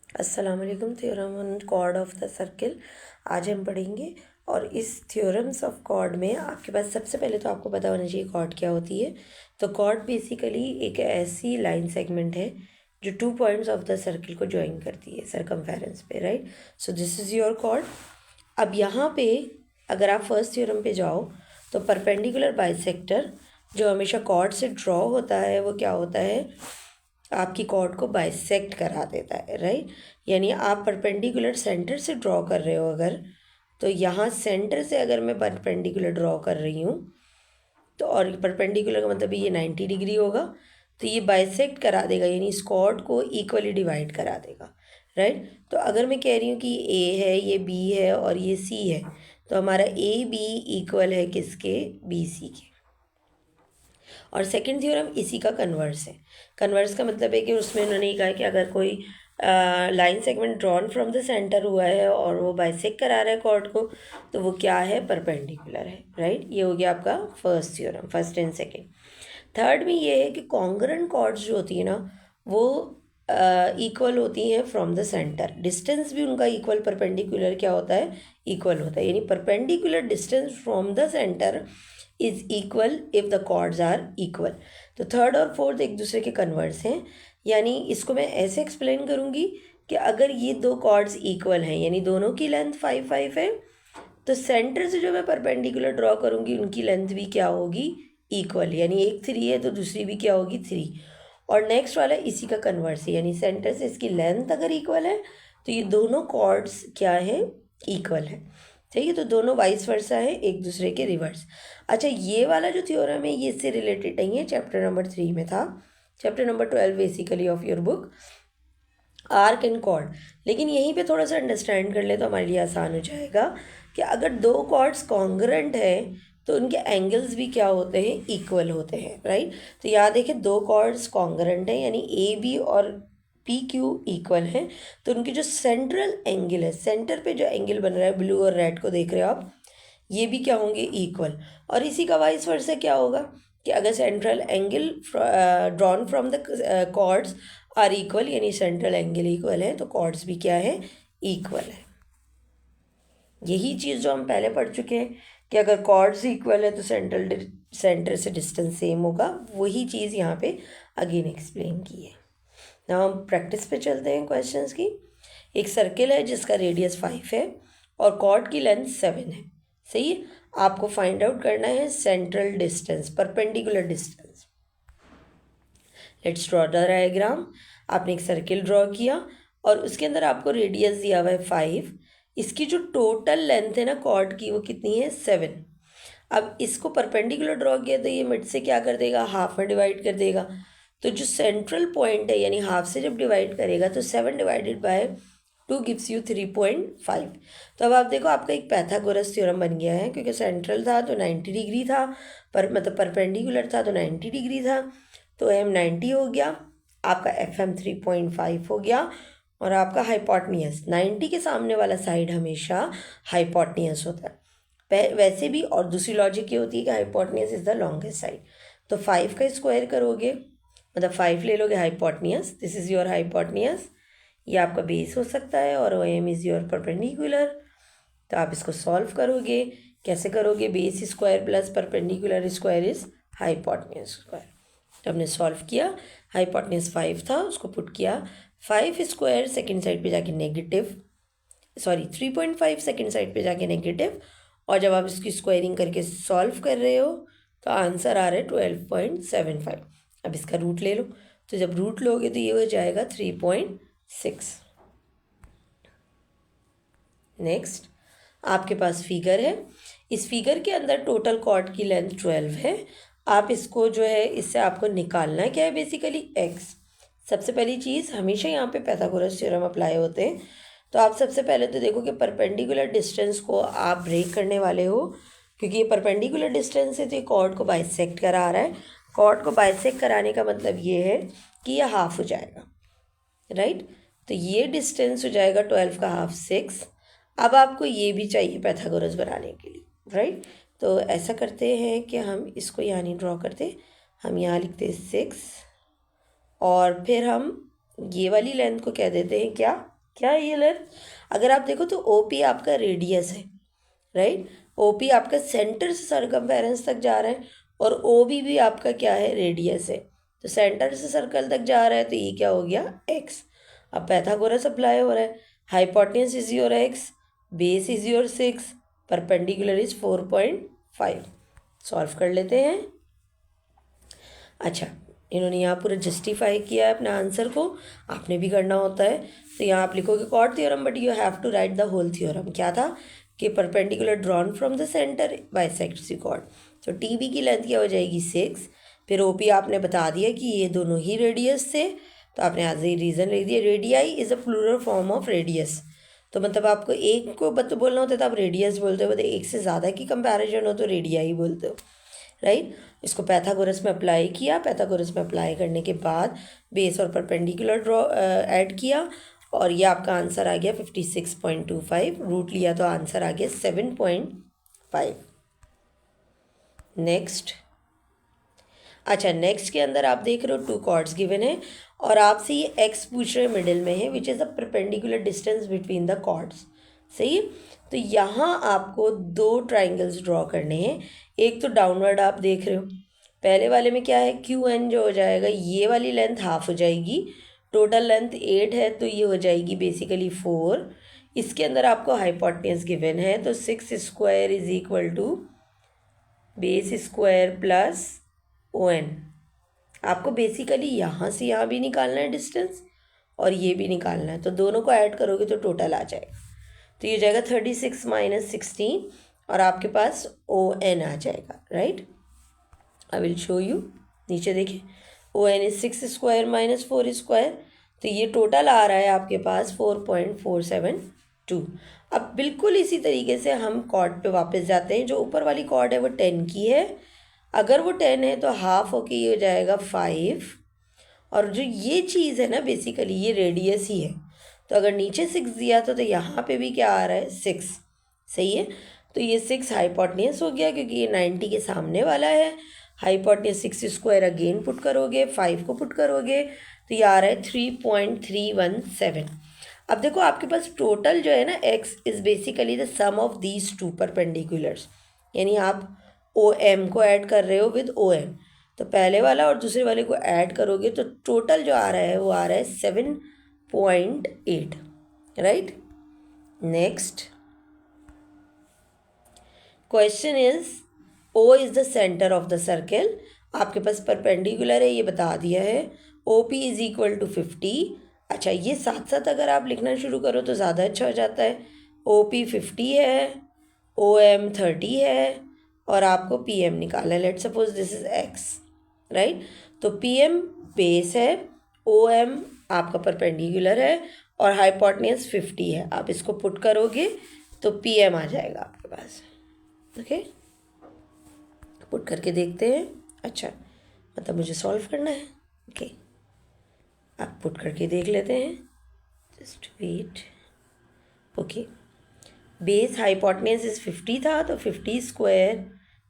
अस्सलाम वालेकुम। Theorem on chord of the circle आज हम पढ़ेंगे। और इस थ्योरम्स ऑफ कॉर्ड में आपके पास सबसे पहले तो आपको पता होना चाहिए कॉर्ड क्या होती है। तो कॉर्ड बेसिकली एक ऐसी लाइन सेगमेंट है जो 2 पॉइंट्स ऑफ द सर्किल को ज्वाइन करती है सरकमफेरेंस पे, right. So this is your chord. अब यहाँ पे अगर आप फर्स्ट थ्योरम पे जाओ तो परपेंडिकुलर बाइसेक्टर जो हमेशा कॉर्ड से ड्रॉ होता है वो क्या होता है, आपकी कॉर्ड को बाइसेक्ट करा देता है, राइट। यानी आप परपेंडिकुलर सेंटर से ड्रॉ कर रहे हो अगर, तो यहाँ सेंटर से अगर मैं परपेंडिकुलर ड्रॉ कर रही हूँ तो, और परपेंडिकुलर का मतलब ये 90 डिग्री होगा, तो ये बाइसेक्ट करा देगा, यानी इस कॉर्ड को इक्वली डिवाइड करा देगा, राइट। तो अगर मैं कह रही हूँ कि ए है, ये बी है और ये सी है, तो हमारा ए बी इक्वल है किसके, बी सी के। और सेकंड थ्योरम इसी का कन्वर्स है। कन्वर्स का मतलब है कि उसमें उन्होंने ये कहा कि अगर कोई line segment drawn from the centre हुआ है और वो बाइसेक्ट करा रहा है कॉर्ड को, तो वो क्या है, परपेंडिकुलर है, राइट। ये हो गया आपका first theorem, first and second. Third में ये है कि कॉन्ग्रुएंट कॉर्ड्स जो होती है ना वो इक्वल होती हैं फ्रॉम द सेंटर। डिस्टेंस भी उनका इक्वल परपेंडिकुलर क्या होता है, इक्वल होता है। यानी perpendicular distance from the centre is equal if the chords are equal. तो थर्ड और फोर्थ एक दूसरे के कन्वर्स हैं। यानी इसको मैं ऐसे एक्सप्लेन करूँगी कि अगर ये दो कॉर्ड्स इक्वल हैं, यानी दोनों की लेंथ 5 है, तो सेंटर से जो मैं परपेंडिकुलर ड्रॉ करूँगी उनकी लेंथ भी क्या होगी, इक्वल। यानी एक 3 है तो दूसरी भी क्या होगी, 3। और नेक्स्ट वाला इसी का कन्वर्स है, यानी सेंटर से इसकी लेंथ अगर इक्वल है तो ये दोनों कॉर्ड्स क्या है, इक्वल है, ठीक है। तो दोनों वाइस वर्सा है, एक दूसरे के रिवर्स। अच्छा, ये वाला जो थ्योरम है ये इससे रिलेटेड नहीं है, चैप्टर नंबर 3 में था, chapter number 12 basically of your book, arc and chord. लेकिन यहीं पे थोड़ा सा अंडरस्टैंड कर ले तो हमारे लिए आसान हो जाएगा कि अगर दो कॉर्ड्स कॉन्ग्रुएंट है तो उनके एंगल्स भी क्या होते हैं, इक्वल होते हैं, राइट। तो याद है कि दो कॉर्ड्स कॉन्ग्रुएंट हैं, यानी ए बी और पी क्यू इक्वल हैं, तो उनकी जो सेंट्रल एंगल है, सेंटर पे जो एंगल बन रहा है, ब्लू और रेड को देख रहे हो आप, ये भी क्या होंगे, इक्वल। और इसी का वाइस वर्सा क्या होगा कि अगर central angle drawn from the chords are equal, यानी सेंट्रल एंगल इक्वल है, तो कॉर्ड्स भी क्या है, इक्वल है। यही चीज़ जो हम पहले पढ़ चुके हैं कि अगर कॉर्ड्स इक्वल है तो सेंटर से डिस्टेंस सेम होगा, वही चीज़ यहाँ पे अगेन एक्सप्लेन की है। ना हम प्रैक्टिस पे चलते हैं क्वेश्चंस की। एक सर्किल है जिसका रेडियस 5 है और कॉर्ड की लेंथ 7 है, सही है। आपको फाइंड आउट करना है central distance, perpendicular distance. Let's draw the diagram. आपने एक सर्किल ड्रॉ किया और उसके अंदर आपको रेडियस दिया हुआ है 5। इसकी जो टोटल लेंथ है ना कॉर्ड की, वो कितनी है, 7। अब इसको परपेंडिकुलर ड्रॉ किया तो ये मिड से क्या कर देगा, हाफ में डिवाइड कर देगा। तो जो सेंट्रल पॉइंट है, यानी हाफ से जब डिवाइड करेगा तो 7 डिवाइडेड बाय 2 गिव्स यू 3.5। तो अब आप देखो आपका एक पाइथागोरस थ्योरम बन गया है, क्योंकि सेंट्रल था तो 90 डिग्री था, पर मतलब परपेंडिकुलर था तो 90 डिग्री था, तो एम 90 हो गया, आपका एफ एम 3.5 हो गया, और आपका हाइपोटनियस 90 के सामने वाला साइड हमेशा हाइपोटनियस होता है वैसे भी। और दूसरी लॉजिक ये होती है कि hypotenuse is the longest side. तो 5 का स्क्वायर करोगे, मतलब 5 ले लोगे hypotenuse, this is your hypotenuse, ये आपका बेस हो सकता है, और O M is your perpendicular. तो आप इसको सॉल्व करोगे, कैसे करोगे, base square plus perpendicular square is hypotenuse square. तो हमने सॉल्व किया, हाइपोटनियस 5 था, उसको पुट किया, 5 स्क्वायर सेकेंड साइड पे जाके नेगेटिव, सॉरी 3.5 सेकेंड साइड पे जाके नेगेटिव, और जब आप इसकी स्क्वायरिंग करके सॉल्व कर रहे हो तो आंसर आ रहा है 12.75। अब इसका रूट ले लो, तो जब रूट लोगे तो ये हो जाएगा 3.6। नेक्स्ट आपके पास फिगर है, इस फिगर के अंदर टोटल कॉर्ड की लेंथ 12 है। आप इसको जो है, इससे आपको निकालना क्या है, बेसिकली एक्स। सबसे पहली चीज़, हमेशा यहाँ पे पाइथागोरस थ्योरम अप्लाई होते हैं। तो आप सबसे पहले तो देखो कि परपेंडिकुलर डिस्टेंस को आप ब्रेक करने वाले हो, क्योंकि ये परपेंडिकुलर डिस्टेंस है तो ये कॉर्ड को बाइसेक्ट करा रहा है। कॉर्ड को बाइसेक्ट कराने का मतलब ये है कि ये हाफ हो जाएगा, राइट। तो ये डिस्टेंस हो जाएगा 12 का हाफ 6। अब आपको ये भी चाहिए पाइथागोरस बनाने के लिए, राइट। तो ऐसा करते हैं कि हम इसको यहाँ नहीं ड्रॉ करते, हम यहाँ लिखते हैं 6, और फिर हम ये वाली लेंथ को कह देते हैं क्या, क्या है ये लेंथ? अगर आप देखो तो ओ पी आपका रेडियस है, राइट। ओ पी आपका सेंटर से सरकमफेरेंस तक जा रहा है और ओ बी भी आपका क्या है, रेडियस है। तो सेंटर से सर्कल तक जा रहा है तो ये क्या हो गया, एक्स। अब पैथागोरस अप्लाई हो रहा है, hypotenuse is your x, base is your 6, perpendicular is 4.5। Solve कर लेते हैं। अच्छा, इन्होंने यहाँ पूरा जस्टिफाई किया है अपने आंसर को, आपने भी करना होता है। तो यहाँ आप लिखोगे कॉट theorem, but you have to write the whole theorem. क्या था कि perpendicular drawn from the centre bisects the chord. तो टी बी की लेंथ क्या हो जाएगी 6, फिर ओ पी आपने बता दिया कि ये दोनों ही रेडियस थे, तो आपने आज ही रीज़न लिख दिया। Radii is a plural form of radius. तो मतलब आपको एक को बोलना होता है तो आप रेडियस बोलते हो, एक से ज़्यादा की कंपैरिजन हो तो रेडियाई बोलते हो, राइट। इसको पैथागोरस में अप्लाई किया, पैथागोरस में अप्लाई करने के बाद बेस और परपेंडिकुलर ड्रॉ ऐड किया और ये आपका आंसर आ गया 56.25। रूट लिया तो आंसर आ गया 7.5। नेक्स्ट, अच्छा नेक्स्ट के अंदर आप देख रहे हो 2 कॉर्ड्स गिवन है और आपसे ये एक्स पूछ रहे मिडिल में है, which is the perpendicular distance between the chords. सही है। तो यहाँ आपको 2 ट्राइंगल्स ड्रॉ करने हैं। एक तो डाउनवर्ड आप देख रहे हो, पहले वाले में क्या है, क्यू एन जो हो जाएगा, ये वाली लेंथ हाफ हो जाएगी, टोटल लेंथ 8 है तो ये हो जाएगी बेसिकली 4। इसके अंदर आपको हाइपोटेन्यूज गिवन है तो 6 square is equal to base square plus O N. आपको बेसिकली यहाँ से यहाँ भी निकालना है डिस्टेंस और ये भी निकालना है, तो दोनों को ऐड करोगे तो टोटल आ जाएगा। तो ये जाएगा 36 माइनस 16 और आपके पास ओ एन आ जाएगा, right. I will show you. नीचे देखिए, O N is 6 square minus 4 square, तो ये टोटल आ रहा है आपके पास 4.472। अब बिल्कुल इसी तरीके से हम कॉर्ड पे वापस जाते हैं। जो ऊपर वाली कॉर्ड है वो 10 की है, अगर वो 10 है तो हाफ होके ये हो जाएगा 5। और जो ये चीज़ है ना बेसिकली ये रेडियस ही है, तो अगर नीचे 6 दिया तो यहाँ पे भी क्या आ रहा है 6। सही है। तो ये 6 हाइपोटेन्यूज हो गया क्योंकि ये 90 के सामने वाला है। हाइपोटेन्यूज 6 स्क्वायर अगेन पुट करोगे, 5 को पुट करोगे तो ये आ रहा है 3.317। अब देखो आपके पास टोटल जो है ना x is basically the sum of these 2 perpendiculars, यानी आप ओ एम को ऐड कर रहे हो विद ओ एन, तो पहले वाला और दूसरे वाले को ऐड करोगे तो टोटल जो आ रहा है वो आ रहा है 7.8, right. Next question is O is the centre of the circle. आपके पास परपेंडिकुलर है ये बता दिया है, O P is equal to 50। अच्छा, ये साथ साथ अगर आप लिखना शुरू करो तो ज़्यादा अच्छा हो जाता है। ओ पी 50 है, ओ एम 30 है और आपको पी एम निकालना है। Let suppose this is x, right. तो पी एम बेस है, ओ एम आपका परपेंडिकुलर है और हाइपोटेन्यूज 50 है। आप इसको पुट करोगे तो पी एम आ जाएगा आपके पास। ओके, पुट करके देखते हैं। अच्छा, मतलब मुझे सॉल्व करना है। ओके, आप पुट करके देख लेते हैं, just wait. Okay, base hypotenuse is 50 था तो 50 square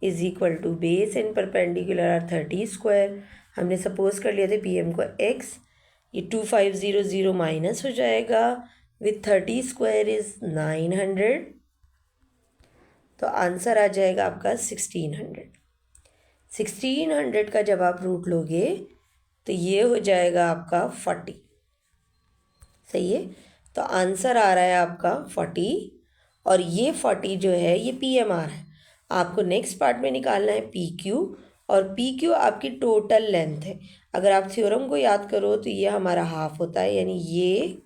is equal to base in perpendicular are 30 square. हमने सपोज कर लिया था पी एम को एक्स, ये 2500 माइनस हो जाएगा विथ 30 स्क्वायर इज 900, तो आंसर आ जाएगा आपका 1600। 1600 का जब आप रूट लोगे तो ये हो जाएगा आपका 40। सही है। तो आंसर आ रहा है आपका 40 और ये 40 जो है ये पी एम आ रहा है। आपको नेक्स्ट पार्ट में निकालना है पी क्यू, और पी क्यू आपकी टोटल लेंथ है। अगर आप थ्योरम को याद करो तो ये हमारा हाफ होता है, यानी ये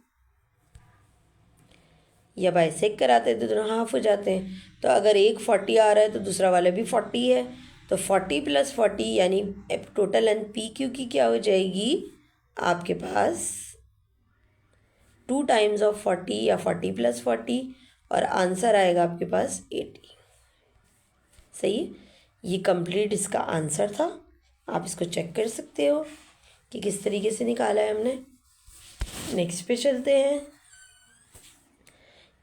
या बाइसेक कराते हैं तो दोनों हाफ हो जाते हैं। तो अगर एक 40 आ रहा है तो दूसरा वाला भी 40 है, तो 40 प्लस 40 यानी टोटल लेंथ पी क्यू की क्या हो जाएगी आपके पास 2 टाइम्स ऑफ 40 या 40 प्लस 40, और आंसर आएगा आपके पास 80। सही है। ये कंप्लीट इसका आंसर था। आप इसको चेक कर सकते हो कि किस तरीके से निकाला है हमने। नेक्स्ट पे चलते हैं।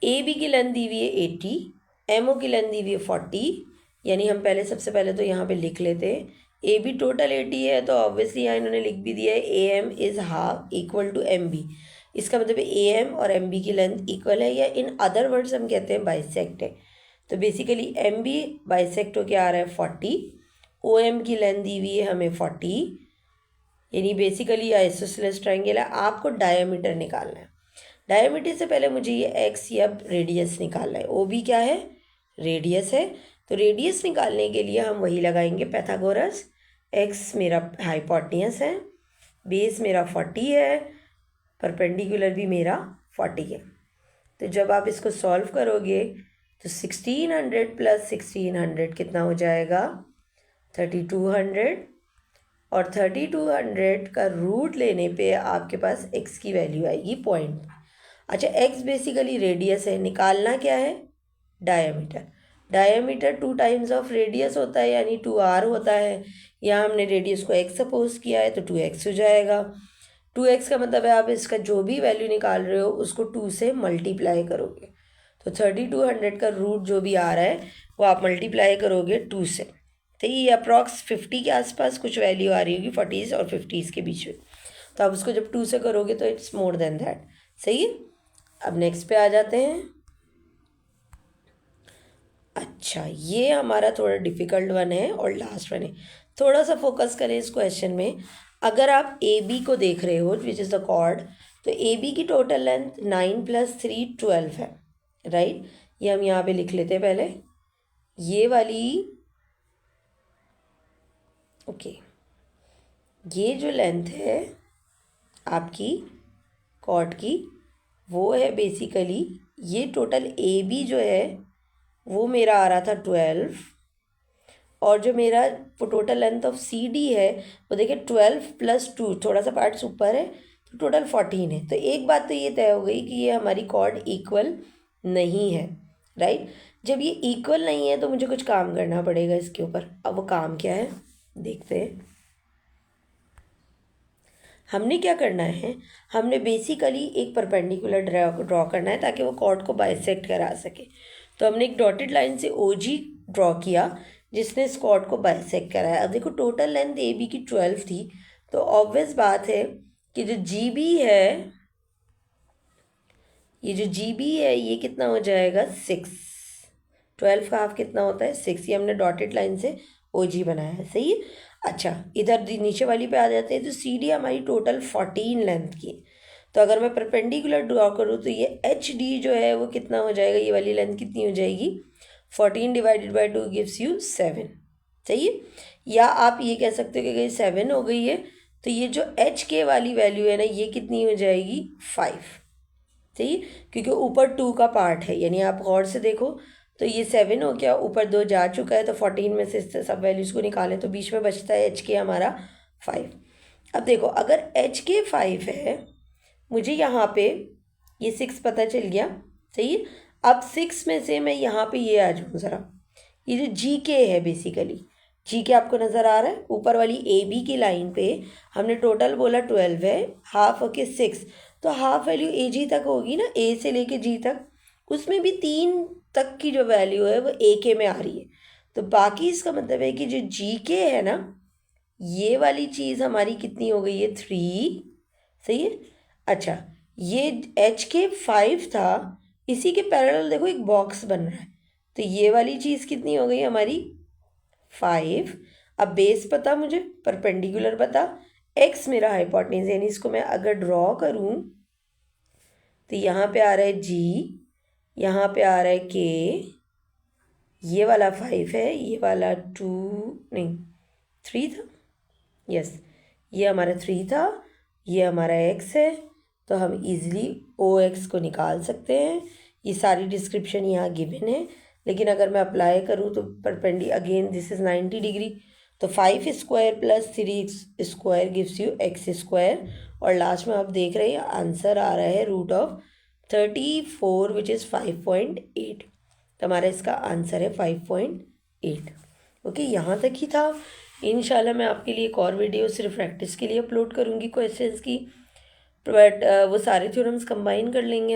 ए बी की लेंथ दी हुई है 80, एम ओ की लेंथ दी हुई है 40, यानी हम सबसे पहले तो यहाँ पे लिख लेते हैं ए बी टोटल 80 है, तो ऑब्वियसली यहाँ इन्होंने लिख भी दिया है A M is half equal to M B. इसका मतलब ए एम और एम बी की लेंथ इक्वल है, या इन अदर वर्ड्स हम कहते हैं बाइसेक्ट है। तो बेसिकली एम बी बाइसेक्ट होकर आ रहा है 40, ओ एम की लेंथ दी हुई है हमें 40, यानी बेसिकली आइसोसेलेस ट्रायंगल है। आपको डायमीटर निकालना है। डायमीटर से पहले मुझे ये एक्स या रेडियस निकालना है। ओ बी क्या है? रेडियस है। तो रेडियस निकालने के लिए हम वही लगाएंगे पैथागोरस। एक्स मेरा हाइपोटेन्यूस है, बेस मेरा 40 है, परपेंडिकुलर भी मेरा 40 है। तो जब आप इसको सॉल्व करोगे तो 1600 प्लस 1600 कितना हो जाएगा? 3200, और 3200 का रूट लेने पे आपके पास x की वैल्यू आएगी पॉइंट। अच्छा, x बेसिकली रेडियस है, निकालना क्या है? Diameter. Diameter 2 times of radius होता है, यानी 2r होता है। यहाँ हमने रेडियस को x सपोज किया है तो 2x हो जाएगा। 2x का मतलब है आप इसका जो भी वैल्यू निकाल रहे हो उसको 2 से मल्टीप्लाई करोगे। तो 3200 का रूट जो भी आ रहा है वो आप मल्टीप्लाई करोगे 2 से। तो ये अप्रॉक्स 50 के आसपास कुछ वैल्यू आ रही होगी, 40s और 50s के बीच में। तो आप उसको जब 2 से करोगे तो इट्स मोर देन दैट। सही है। अब नेक्स्ट पे आ जाते हैं। अच्छा, ये हमारा थोड़ा डिफ़िकल्ट वन है और लास्ट वन है। थोड़ा सा फोकस करें इस क्वेश्चन में। अगर आप ए बी को देख रहे हो विच इज़ द कॉर्ड, तो ए बी की टोटल लेंथ 9 + 3 12 है, राइट। ये हम यहाँ पे लिख लेते हैं पहले, ये वाली, ओके। ये जो लेंथ है आपकी कॉर्ड की, वो है बेसिकली, ये टोटल ए बी जो है वो मेरा आ रहा था 12, और जो मेरा total length of C D है वो देखिए 12 + 2, थोड़ा सा पार्ट्स ऊपर है, तो टोटल 14 है। तो एक बात तो ये तय हो गई कि ये हमारी कॉर्ड इक्वल नहीं है, राइट। जब ये इक्वल नहीं है तो मुझे कुछ काम करना पड़ेगा इसके ऊपर। अब वो काम क्या है देखते हैं। हमने क्या करना है, हमने बेसिकली एक परपेंडिकुलर ड्रॉ करना है ताकि वो कॉर्ड को बाइसेक्ट करा सके। तो हमने एक डॉटेड लाइन से ओ जी ड्रॉ किया जिसने इस कॉर्ड को बाइसेक्ट कराया। अब देखो टोटल लेंथ ए बी की 12 थी, तो ऑब्वियस बात है कि जो जी बी है, ये जो जी बी है ये कितना हो जाएगा? 6। 12 का हाफ कितना होता है? 6। ये हमने डॉटेड लाइन से ओ जी बनाया है, सही है। अच्छा, इधर नीचे वाली पे आ जाते हैं। तो सी डी हमारी टोटल 14 लेंथ की। तो अगर मैं परपेंडिकुलर ड्रॉ करूँ तो ये एच डी जो है वो कितना हो जाएगा? ये वाली लेंथ कितनी हो जाएगी? 14 / 2 गिव्स यू 7, सही है। या आप ये कह सकते हो कि 7 हो गई है, तो ये जो एच के वाली वैल्यू है ना, ये कितनी हो जाएगी? 5, सही, क्योंकि ऊपर 2 का पार्ट है। यानी आप गौर से देखो तो ये 7 हो गया, ऊपर 2 जा चुका है, तो 14 में से सब वैल्यूज़ को निकालें तो बीच में बचता है एच के हमारा 5। अब देखो, अगर एच के 5 है, मुझे यहाँ पे ये 6 पता चल गया, सही है। अब 6 में से मैं यहाँ पे ये आ जाऊँ ज़रा, ये जो जी के है बेसिकली, जी के आपको नज़र आ रहा है ऊपर वाली ए बी की लाइन पे। हमने टोटल बोला 12 है, हाफ ओके 6, तो हाफ वैल्यू ए जी तक होगी ना, ए से लेके जी तक। उसमें भी 3 तक की जो वैल्यू है वो ए के में आ रही है। तो बाकी इसका मतलब है कि जो जी के है ना, ये वाली चीज़ हमारी कितनी हो गई है? 3, सही है। अच्छा, ये एच के 5 था, इसी के पैरेलल देखो एक बॉक्स बन रहा है, तो ये वाली चीज़ कितनी हो गई हमारी? 5। अब बेस पता मुझे, परपेंडिकुलर पता, एक्स मेरा हाइपोटेन्यूज, यानी इसको मैं अगर ड्रॉ करूँ तो यहाँ पे आ रहा है जी, यहाँ पे आ रहा है के, ये वाला 5 है, ये वाला 2 नहीं 3 था, यस, ये हमारा 3 था, ये हमारा एक्स है। तो हम इजीली ओ एक्स को निकाल सकते हैं। ये सारी डिस्क्रिप्शन यहाँ गिवन है, लेकिन अगर मैं अप्लाई करूँ तो अगेन दिस इज़ 90 डिग्री, तो 5 square + 3 square gives you x square, और लास्ट में आप देख रहे हैं आंसर आ रहा है √34 विच इज़ 5.8। तो हमारा इसका आंसर है 5.8। ओके, यहाँ तक ही था। इंशाल्लाह मैं आपके लिए एक और वीडियो सिर्फ प्रैक्टिस के लिए अपलोड करूँगी क्वेश्चंस की, बट वो सारे थ्योरम्स कंबाइन कर लेंगे।